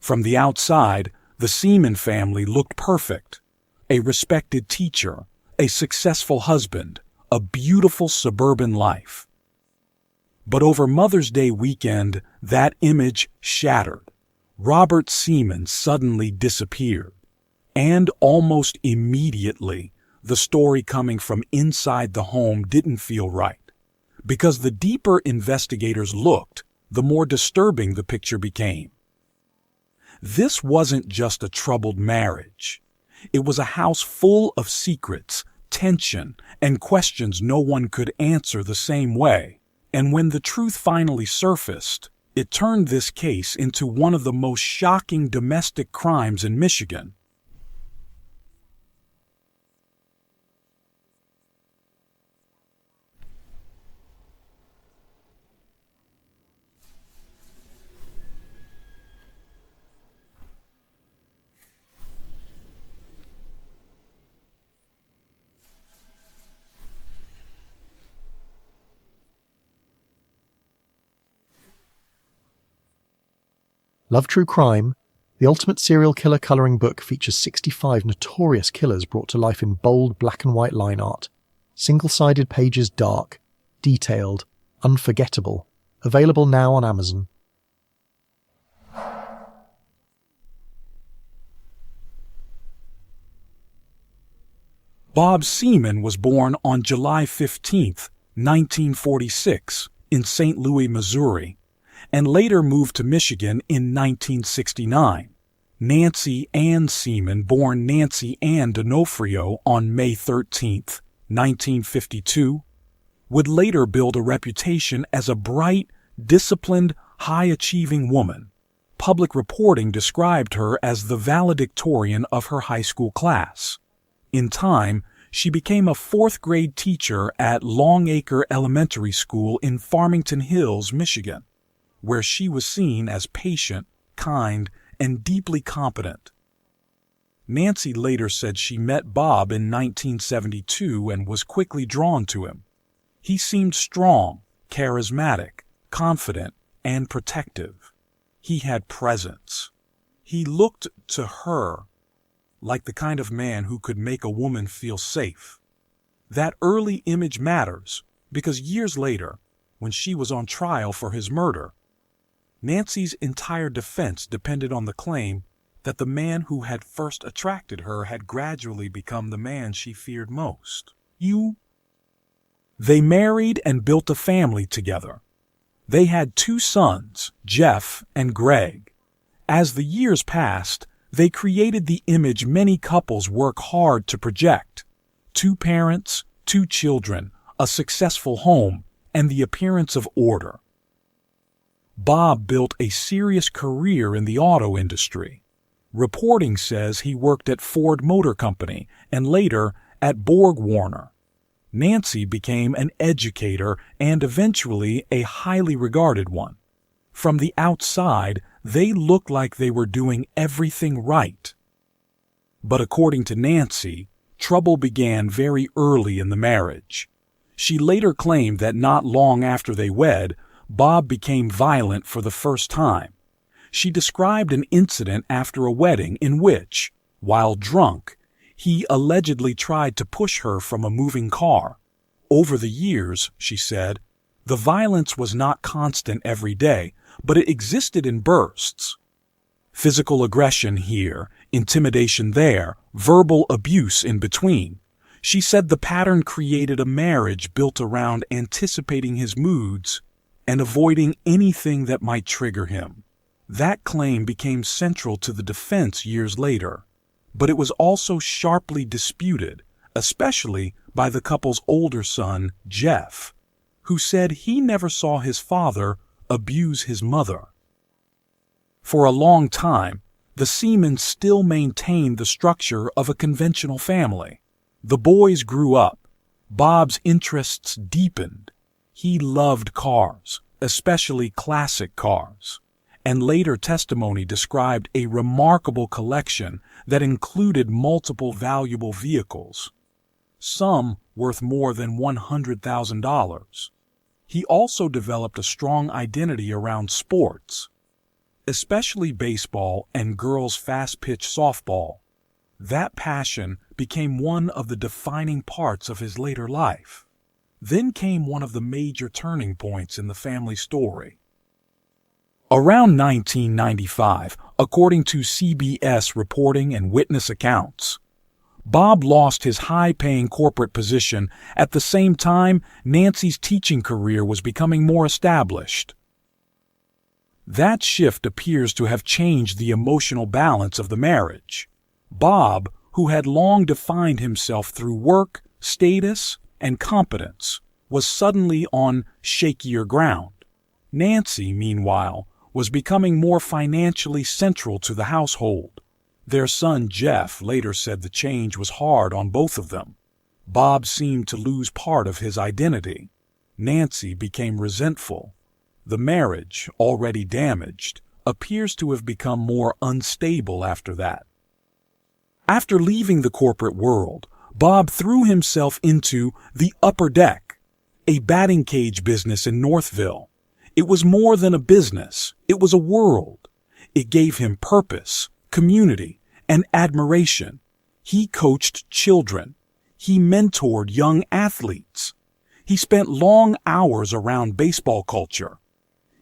From the outside, the Seaman family looked perfect. A respected teacher, a successful husband, a beautiful suburban life. But over Mother's Day weekend, that image shattered. Robert Seaman suddenly disappeared. And almost immediately, the story coming from inside the home didn't feel right. Because the deeper investigators looked, the more disturbing the picture became. This wasn't just a troubled marriage. It was a house full of secrets, tension, and questions no one could answer the same way. And when the truth finally surfaced, it turned this case into one of the most shocking domestic crimes in Michigan. Love True Crime, the ultimate serial killer coloring book, features 65 notorious killers brought to life in bold black and white line art. Single-sided pages, dark, detailed, unforgettable. Available now on Amazon. Bob Seaman was born on July 15, 1946, in St. Louis, Missouri, and later moved to Michigan in 1969. Nancy Ann Seaman, born Nancy Ann D'Onofrio on May 13, 1952, would later build a reputation as a bright, disciplined, high-achieving woman. Public reporting described her as the valedictorian of her high school class. In time, she became a fourth-grade teacher at Longacre Elementary School in Farmington Hills, Michigan, where she was seen as patient, kind, and deeply competent. Nancy later said she met Bob in 1972 and was quickly drawn to him. He seemed strong, charismatic, confident, and protective. He had presence. He looked to her like the kind of man who could make a woman feel safe. That early image matters because years later, when she was on trial for his murder, Nancy's entire defense depended on the claim that the man who had first attracted her had gradually become the man she feared most. They married and built a family together. They had 2 sons, Jeff and Greg. As the years passed, they created the image many couples work hard to project: 2 parents, 2 children, a successful home, and the appearance of order. Bob built a serious career in the auto industry. Reporting says he worked at Ford Motor Company and later at Borg-Warner. Nancy became an educator and eventually a highly regarded one. From the outside, they looked like they were doing everything right. But according to Nancy, trouble began very early in the marriage. She later claimed that not long after they wed, Bob became violent for the first time. She described an incident after a wedding in which, while drunk, he allegedly tried to push her from a moving car. Over the years, she said, the violence was not constant every day, but it existed in bursts. Physical aggression here, intimidation there, verbal abuse in between. She said the pattern created a marriage built around anticipating his moods and avoiding anything that might trigger him. That claim became central to the defense years later, but it was also sharply disputed, especially by the couple's older son, Jeff, who said he never saw his father abuse his mother. For a long time, the Seamans still maintained the structure of a conventional family. The boys grew up. Bob's interests deepened. He loved cars, especially classic cars, and later testimony described a remarkable collection that included multiple valuable vehicles, some worth more than $100,000. He also developed a strong identity around sports, especially baseball and girls' fast-pitch softball. That passion became one of the defining parts of his later life. Then came one of the major turning points in the family story. Around 1995, according to CBS reporting and witness accounts, Bob lost his high-paying corporate position. At the same time, Nancy's teaching career was becoming more established. That shift appears to have changed the emotional balance of the marriage. Bob, who had long defined himself through work, status, and competence, was suddenly on shakier ground. Nancy, meanwhile, was becoming more financially central to the household. Their son Jeff later said the change was hard on both of them. Bob seemed to lose part of his identity. Nancy became resentful. The marriage, already damaged, appears to have become more unstable after that. After leaving the corporate world, Bob threw himself into the Upper Deck, a batting cage business in Northville. It was more than a business, it was a world. It gave him purpose, community, and admiration. He coached children. He mentored young athletes. He spent long hours around baseball culture.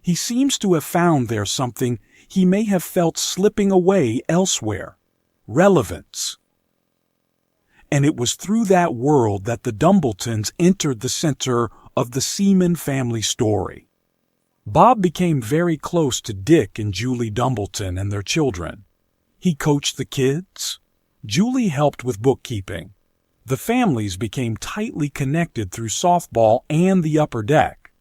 He seems to have found there something he may have felt slipping away elsewhere: relevance. And it was through that world that the Dumbletons entered the center of the Seaman family story. Bob became very close to Dick and Julie Dumbleton and their children. He coached the kids. Julie helped with bookkeeping. The families became tightly connected through softball and the Upper Deck.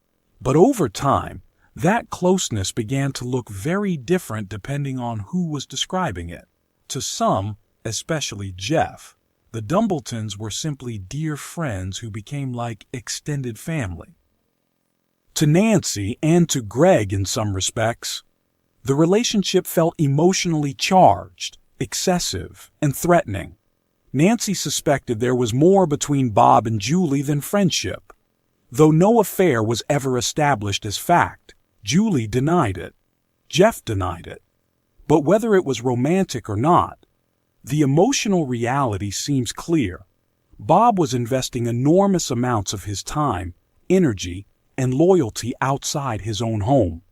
But over time, that closeness began to look very different depending on who was describing it. To some, especially Jeff, the Dumbletons were simply dear friends who became like extended family. To Nancy and to Greg in some respects, the relationship felt emotionally charged, excessive, and threatening. Nancy suspected there was more between Bob and Julie than friendship. Though no affair was ever established as fact, Julie denied it. Jeff denied it. But whether it was romantic or not, the emotional reality seems clear. Bob was investing enormous amounts of his time, energy, and loyalty outside his own home.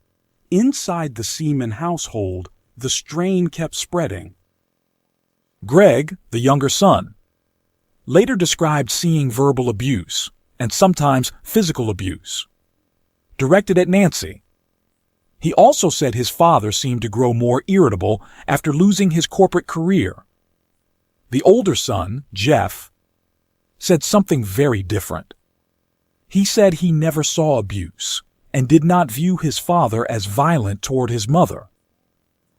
Inside the Seaman household, the strain kept spreading. Greg, the younger son, later described seeing verbal abuse, and sometimes physical abuse, directed at Nancy. He also said his father seemed to grow more irritable after losing his corporate career. The older son, Jeff, said something very different. He said he never saw abuse and did not view his father as violent toward his mother.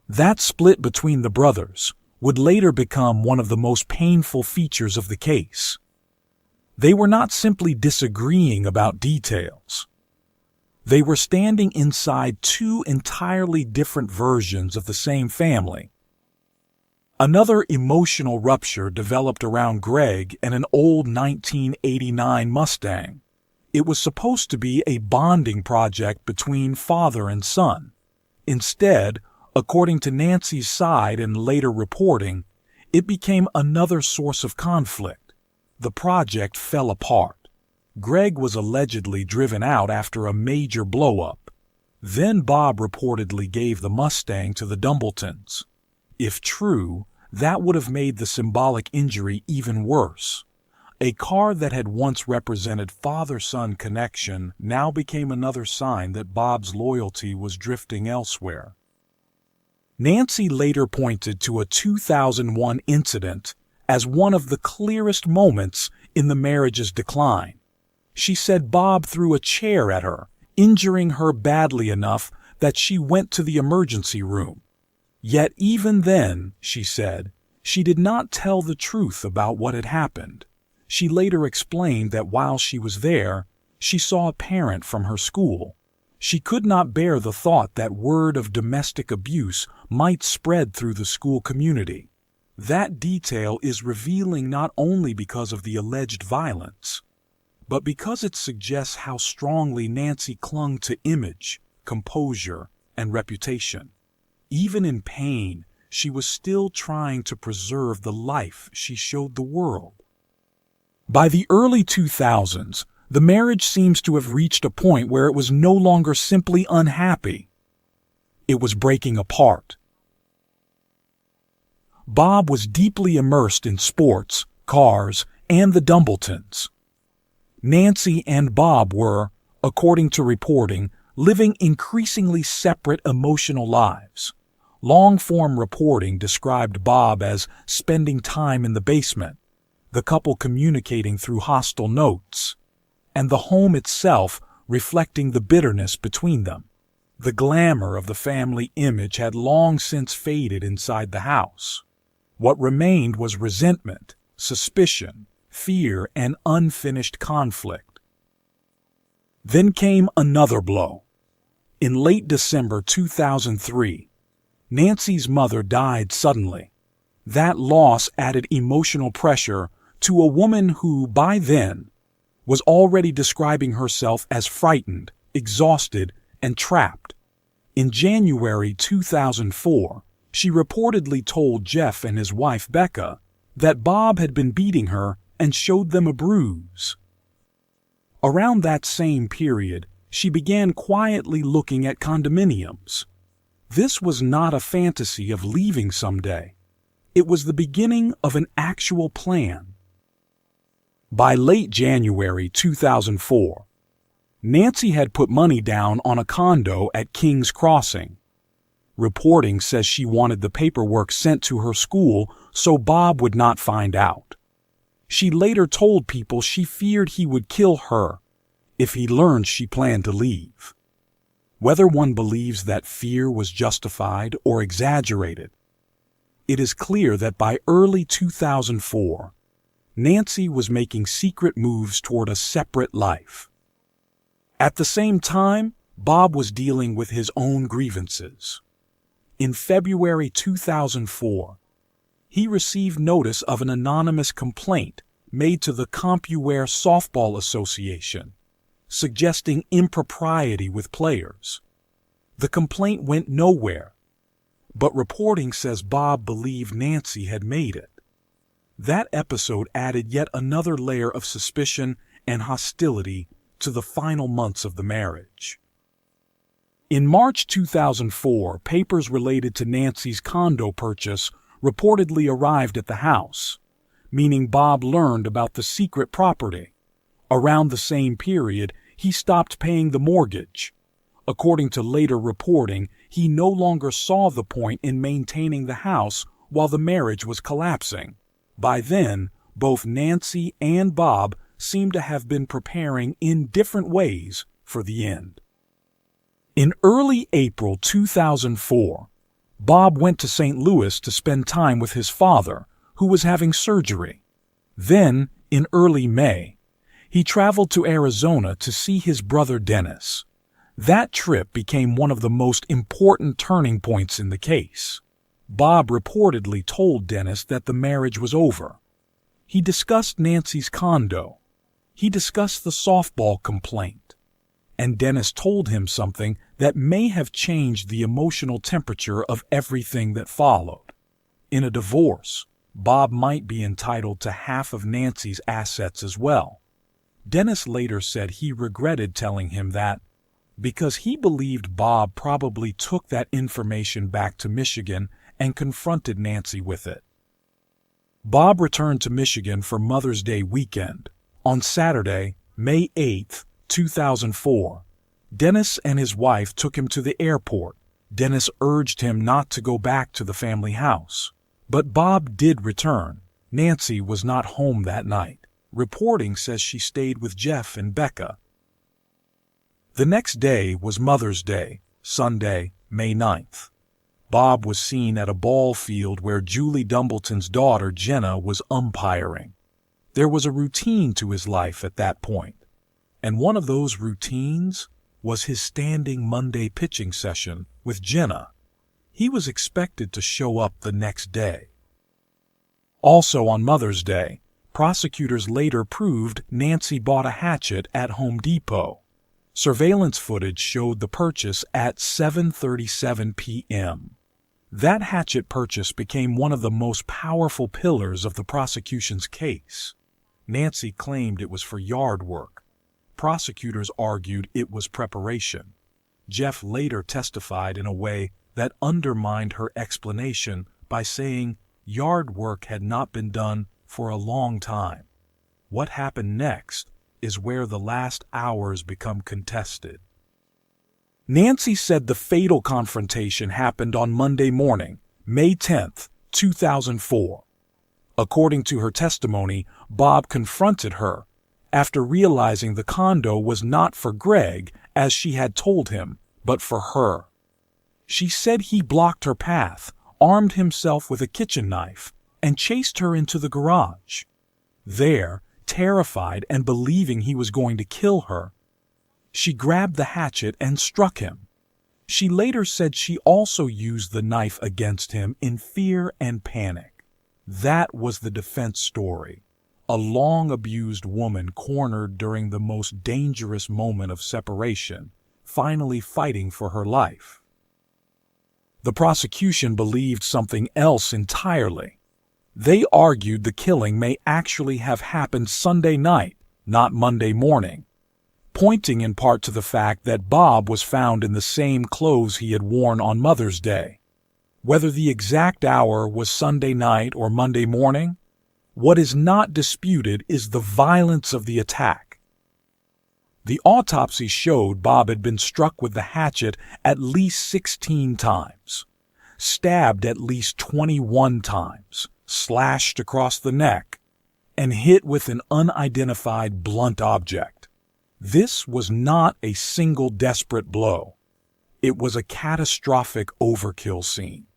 That split between the brothers would later become one of the most painful features of the case. They were not simply disagreeing about details. They were standing inside two entirely different versions of the same family. Another emotional rupture developed around Greg and an old 1989 Mustang. It was supposed to be a bonding project between father and son. Instead, according to Nancy's side and later reporting, it became another source of conflict. The project fell apart. Greg was allegedly driven out after a major blow-up. Then Bob reportedly gave the Mustang to the Dumbletons. If true, that would have made the symbolic injury even worse. A car that had once represented father-son connection now became another sign that Bob's loyalty was drifting elsewhere. Nancy later pointed to a 2001 incident as one of the clearest moments in the marriage's decline. She said Bob threw a chair at her, injuring her badly enough that she went to the emergency room. Yet even then, she said, she did not tell the truth about what had happened. She later explained that while she was there, she saw a parent from her school. She could not bear the thought that word of domestic abuse might spread through the school community. That detail is revealing not only because of the alleged violence, but because it suggests how strongly Nancy clung to image, composure, and reputation. Even in pain, she was still trying to preserve the life she showed the world. By the early 2000s, the marriage seems to have reached a point where it was no longer simply unhappy. It was breaking apart. Bob was deeply immersed in sports, cars, and the Dumbletons. Nancy and Bob were, according to reporting, living increasingly separate emotional lives. Long-form reporting described Bob as spending time in the basement, the couple communicating through hostile notes, and the home itself reflecting the bitterness between them. The glamour of the family image had long since faded inside the house. What remained was resentment, suspicion, fear, and unfinished conflict. Then came another blow. In late December 2003, Nancy's mother died suddenly. That loss added emotional pressure to a woman who, by then, was already describing herself as frightened, exhausted, and trapped. In January 2004, she reportedly told Jeff and his wife Becca that Bob had been beating her and showed them a bruise. Around that same period, she began quietly looking at condominiums. This was not a fantasy of leaving someday. It was the beginning of an actual plan. By late January 2004, Nancy had put money down on a condo at King's Crossing. Reporting says she wanted the paperwork sent to her school so Bob would not find out. She later told people she feared he would kill her if he learned she planned to leave. Whether one believes that fear was justified or exaggerated, it is clear that by early 2004, Nancy was making secret moves toward a separate life. At the same time, Bob was dealing with his own grievances. In February 2004, he received notice of an anonymous complaint made to the CompuWare Softball Association, suggesting impropriety with players. The complaint went nowhere, but reporting says Bob believed Nancy had made it. That episode added yet another layer of suspicion and hostility to the final months of the marriage. In March 2004, papers related to Nancy's condo purchase reportedly arrived at the house, meaning Bob learned about the secret property. Around the same period, he stopped paying the mortgage. According to later reporting, he no longer saw the point in maintaining the house while the marriage was collapsing. By then, both Nancy and Bob seemed to have been preparing in different ways for the end. In early April 2004, Bob went to St. Louis to spend time with his father, who was having surgery. Then, in early May, he traveled to Arizona to see his brother Dennis. That trip became one of the most important turning points in the case. Bob reportedly told Dennis that the marriage was over. He discussed Nancy's condo. He discussed the softball complaint. And Dennis told him something that may have changed the emotional temperature of everything that followed. In a divorce, Bob might be entitled to half of Nancy's assets as well. Dennis later said he regretted telling him that because he believed Bob probably took that information back to Michigan and confronted Nancy with it. Bob returned to Michigan for Mother's Day weekend. On Saturday, May 8, 2004, Dennis and his wife took him to the airport. Dennis urged him not to go back to the family house. But Bob did return. Nancy was not home that night. Reporting says she stayed with Jeff and Becca. The next day was Mother's Day, Sunday, May 9th. Bob was seen at a ball field where Julie Dumbleton's daughter, Jenna, was umpiring. There was a routine to his life at that point, and one of those routines was his standing Monday pitching session with Jenna. He was expected to show up the next day. Also on Mother's Day, prosecutors later proved Nancy bought a hatchet at Home Depot. Surveillance footage showed the purchase at 7:37 p.m. That hatchet purchase became one of the most powerful pillars of the prosecution's case. Nancy claimed it was for yard work. Prosecutors argued it was preparation. Jeff later testified in a way that undermined her explanation by saying yard work had not been done for a long time. What happened next is where the last hours become contested. Nancy said the fatal confrontation happened on Monday morning, May 10, 2004. According to her testimony, Bob confronted her after realizing the condo was not for Greg, as she had told him, but for her. She said he blocked her path, armed himself with a kitchen knife, and chased her into the garage. There, terrified and believing he was going to kill her, she grabbed the hatchet and struck him. She later said she also used the knife against him in fear and panic. That was the defense story. A long-abused woman cornered during the most dangerous moment of separation, finally fighting for her life. The prosecution believed something else entirely. They argued the killing may actually have happened Sunday night, not Monday morning, pointing in part to the fact that Bob was found in the same clothes he had worn on Mother's Day. Whether the exact hour was Sunday night or Monday morning, what is not disputed is the violence of the attack. The autopsy showed Bob had been struck with the hatchet at least 16 times, stabbed at least 21 times, slashed across the neck, and hit with an unidentified blunt object. This was not a single desperate blow. It was a catastrophic overkill scene.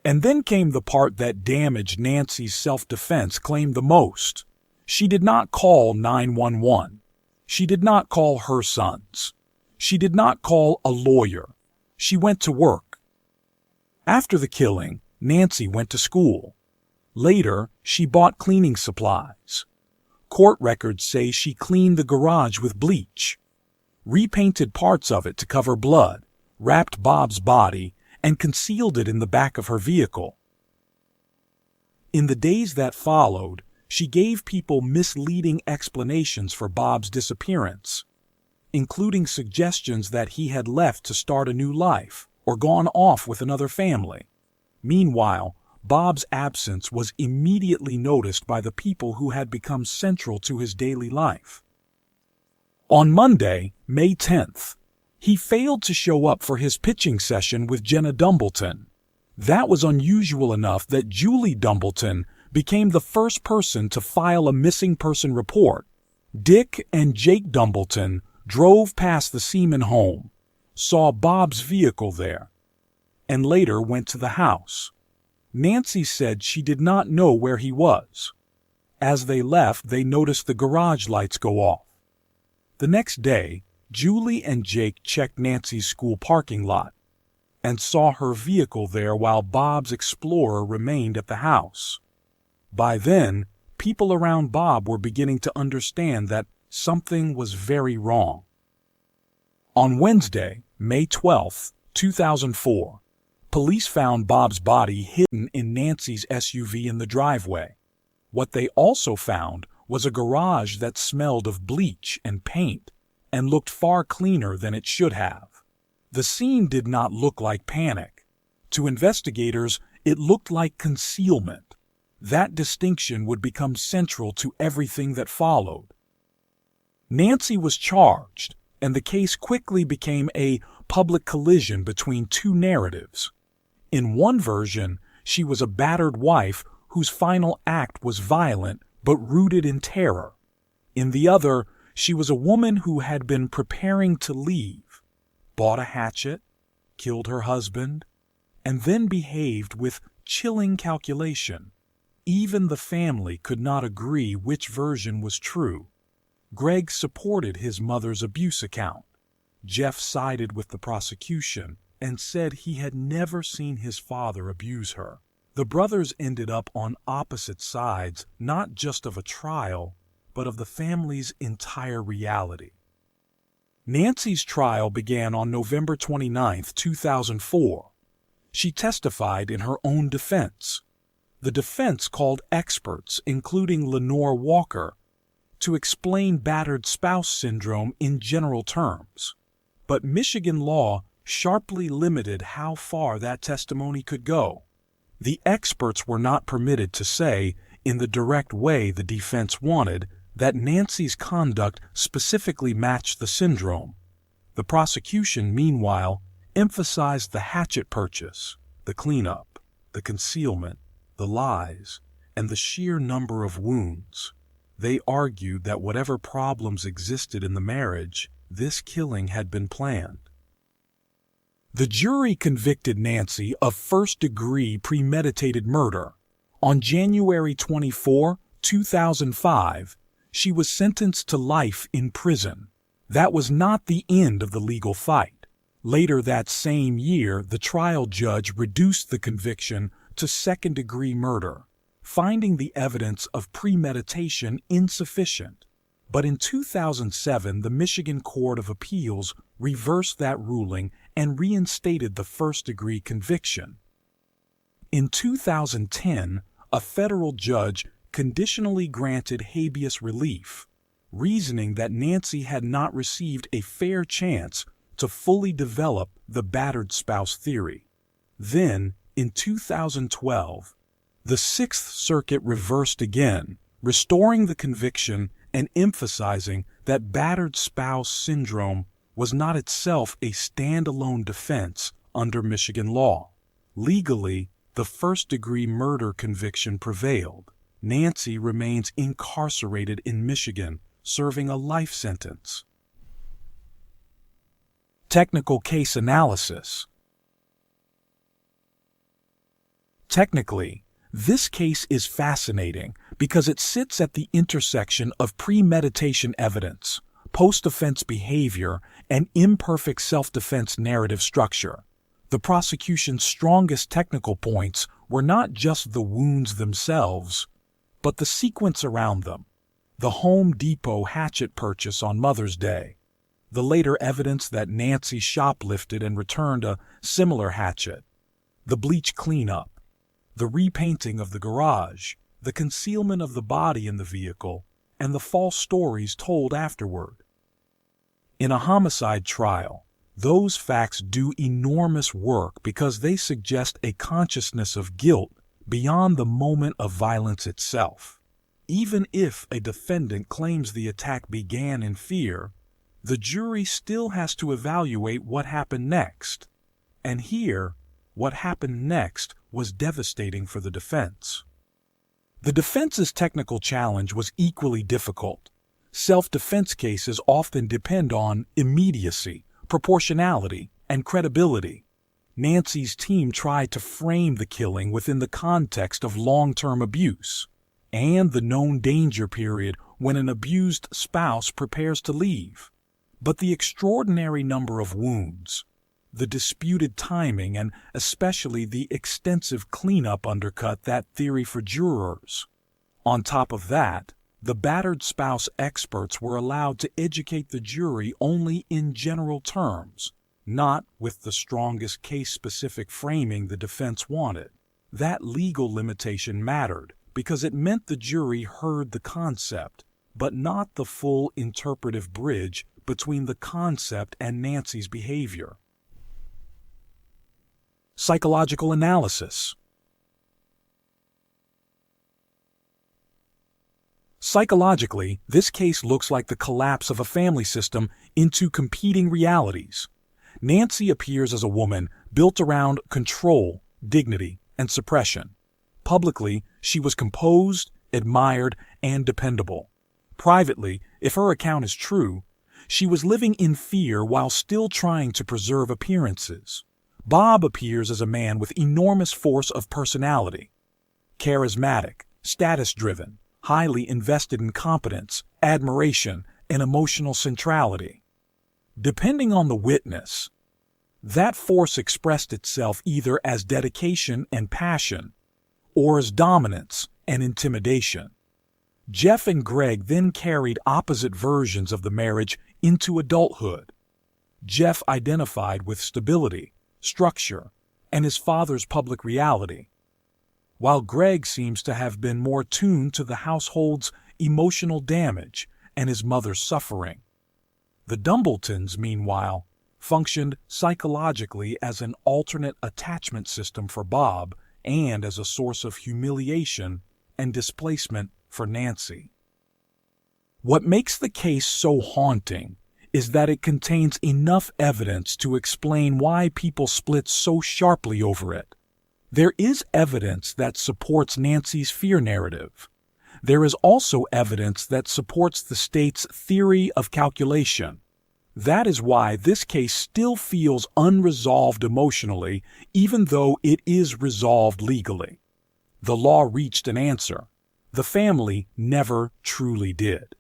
And then came the part that damaged Nancy's self-defense claim the most. She did not call 911. She did not call her sons. She did not call a lawyer. She went to work. After the killing, Nancy went to school. Later, she bought cleaning supplies. Court records say she cleaned the garage with bleach, repainted parts of it to cover blood, wrapped Bob's body, and concealed it in the back of her vehicle. In the days that followed, she gave people misleading explanations for Bob's disappearance, including suggestions that he had left to start a new life or gone off with another family. Meanwhile, Bob's absence was immediately noticed by the people who had become central to his daily life. On Monday, May 10th, he failed to show up for his pitching session with Jenna Dumbleton. That was unusual enough that Julie Dumbleton became the first person to file a missing person report. Dick and Jake Dumbleton drove past the Seaman home, saw Bob's vehicle there, and later went to the house. Nancy said she did not know where he was. As they left, they noticed the garage lights go off. The next day, Julie and Jake checked Nancy's school parking lot and saw her vehicle there while Bob's Explorer remained at the house. By then, people around Bob were beginning to understand that something was very wrong. On Wednesday, May 12, 2004, police found Bob's body hidden in Nancy's SUV in the driveway. What they also found was a garage that smelled of bleach and paint and looked far cleaner than it should have. The scene did not look like panic. To investigators, it looked like concealment. That distinction would become central to everything that followed. Nancy was charged, and the case quickly became a public collision between two narratives. In one version, she was a battered wife whose final act was violent but rooted in terror. In the other, she was a woman who had been preparing to leave, bought a hatchet, killed her husband, and then behaved with chilling calculation. Even the family could not agree which version was true. Greg supported his mother's abuse account. Jeff sided with the prosecution and said he had never seen his father abuse her. The brothers ended up on opposite sides, not just of a trial, but of the family's entire reality. Nancy's trial began on November 29, 2004. She testified in her own defense. The defense called experts, including Lenore Walker, to explain battered spouse syndrome in general terms. But Michigan law sharply limited how far that testimony could go. The experts were not permitted to say, in the direct way the defense wanted, that Nancy's conduct specifically matched the syndrome. The prosecution, meanwhile, emphasized the hatchet purchase, the cleanup, the concealment, the lies, and the sheer number of wounds. They argued that whatever problems existed in the marriage, this killing had been planned. The jury convicted Nancy of first-degree premeditated murder. On January 24, 2005, she was sentenced to life in prison. That was not the end of the legal fight. Later that same year, the trial judge reduced the conviction to second-degree murder, finding the evidence of premeditation insufficient. But in 2007, the Michigan Court of Appeals reversed that ruling and reinstated the first-degree conviction. In 2010, a federal judge conditionally granted habeas relief, reasoning that Nancy had not received a fair chance to fully develop the battered spouse theory. Then, in 2012, the Sixth Circuit reversed again, restoring the conviction and emphasizing that battered spouse syndrome was not itself a standalone defense under Michigan law. Legally, the first-degree murder conviction prevailed. Nancy remains incarcerated in Michigan, serving a life sentence. Technical case analysis. Technically, this case is fascinating because it sits at the intersection of premeditation evidence, post-offense behavior, and imperfect self-defense narrative structure. The prosecution's strongest technical points were not just the wounds themselves, but the sequence around them. The Home Depot hatchet purchase on Mother's Day, the later evidence that Nancy shoplifted and returned a similar hatchet, the bleach cleanup, the repainting of the garage, the concealment of the body in the vehicle, and the false stories told afterward. In a homicide trial, those facts do enormous work because they suggest a consciousness of guilt beyond the moment of violence itself. Even if a defendant claims the attack began in fear, the jury still has to evaluate what happened next. And here, what happened next was devastating for the defense. The defense's technical challenge was equally difficult. Self-defense cases often depend on immediacy, proportionality, and credibility. Nancy's team tried to frame the killing within the context of long-term abuse and the known danger period when an abused spouse prepares to leave. But the extraordinary number of wounds, the disputed timing, and especially the extensive cleanup undercut that theory for jurors. On top of that, the battered spouse experts were allowed to educate the jury only in general terms, not with the strongest case-specific framing the defense wanted. That legal limitation mattered because it meant the jury heard the concept, but not the full interpretive bridge between the concept and Nancy's behavior. Psychological analysis. Psychologically, this case looks like the collapse of a family system into competing realities. Nancy appears as a woman built around control, dignity, and suppression. Publicly, she was composed, admired, and dependable. Privately, if her account is true, she was living in fear while still trying to preserve appearances. Bob appears as a man with enormous force of personality. Charismatic, status-driven, highly invested in competence, admiration, and emotional centrality. Depending on the witness, that force expressed itself either as dedication and passion, or as dominance and intimidation. Jeff and Greg then carried opposite versions of the marriage into adulthood. Jeff identified with stability, structure, and his father's public reality, while Greg seems to have been more tuned to the household's emotional damage and his mother's suffering. The Dumbletons, meanwhile, functioned psychologically as an alternate attachment system for Bob and as a source of humiliation and displacement for Nancy. What makes the case so haunting is that it contains enough evidence to explain why people split so sharply over it. There is evidence that supports Nancy's fear narrative. There is also evidence that supports the state's theory of calculation. That is why this case still feels unresolved emotionally, even though it is resolved legally. The law reached an answer. The family never truly did.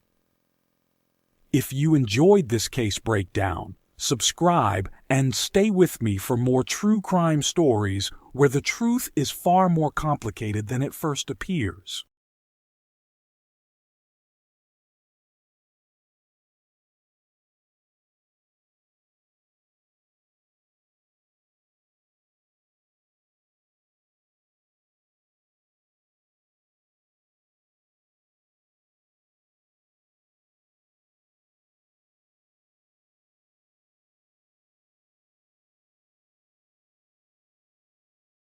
If you enjoyed this case breakdown, subscribe and stay with me for more true crime stories where the truth is far more complicated than it first appears.